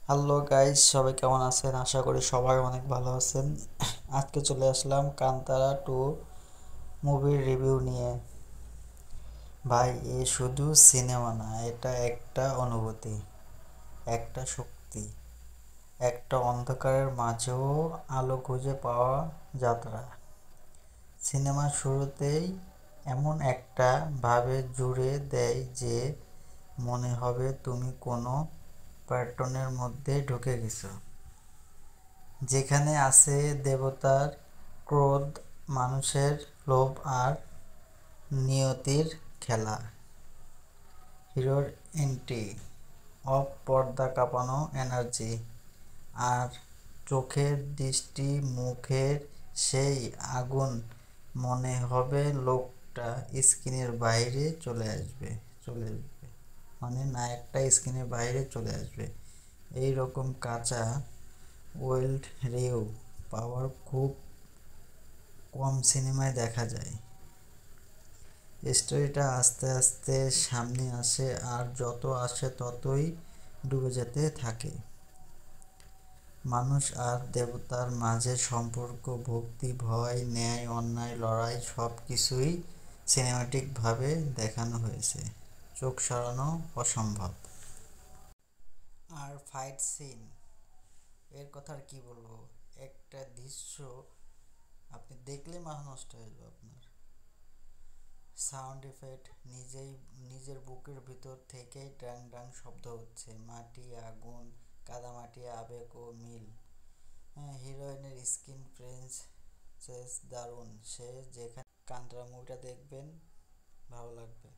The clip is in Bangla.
হ্যালো গাইস, সবাই কেমন আছেন? আশা করি সবাই অনেক ভালো আছেন। আজকে চলে আসলাম কান্তারা 2 মুভির রিভিউ নিয়ে। ভাই, এ শুধু সিনেমা না, এটা একটা অনুভূতি, একটা শক্তি, একটা অন্ধকারের মাঝেও আলো খুঁজে পাওয়া যাত্রা। সিনেমার শুরুতেই এমন একটা ভাবে জুড়ে দেয় যে মনে হবে তুমি কোনো প্যাটার্নের মধ্যে ঢুকে গেছো, যেখানে আছে দেবতার ক্রোধ, মানুষের লোভ আর নিয়তির খেলা। হিরোর এন্ট্রি, অফ পর্দা কাঁপানো এনার্জি, আর চোখের দৃষ্টি, মুখের সেই আগুন, মনে হবে লোকটা স্ক্রিনের বাইরে চলে আসবে, মানে নায়কটা স্ক্রিনের বাইরে চলে আসবে। এই রকম কাঁচা ওয়াইল্ড রিউ পাওয়ার খুব কম সিনেমায় দেখা যায়। স্টোরিটা আস্তে আস্তে সামনে আসে, আর যত আসে ততই ডুবে যেতে থাকে। মানুষ আর দেবতার মাঝে সম্পর্ক, ভক্তি, ভয়, ন্যায় অন্যায়, লড়াই, সব কিছুই সিনেমাটিকভাবে দেখানো হয়েছে, চোখ সরানো অসম্ভব। আর ফাইট সিন, এর কথা আর কি বলবো, একটা দৃশ্য আপনি দেখলে মাথা নষ্ট হয়ে যাবে আপনার। সাউন্ড ইফেক্ট, নিজের বুকের ভিতর থেকেই ড্যাং ড্যাং শব্দ হচ্ছে, মাটি, আগুন, কাদামাটি, আবেগ ও মিল। হ্যাঁ, হিরোইনের স্কিন প্রিন্সেস দারুণ। সে যেখানে কান্তারা মুভিটা দেখবেন, ভালো লাগবে।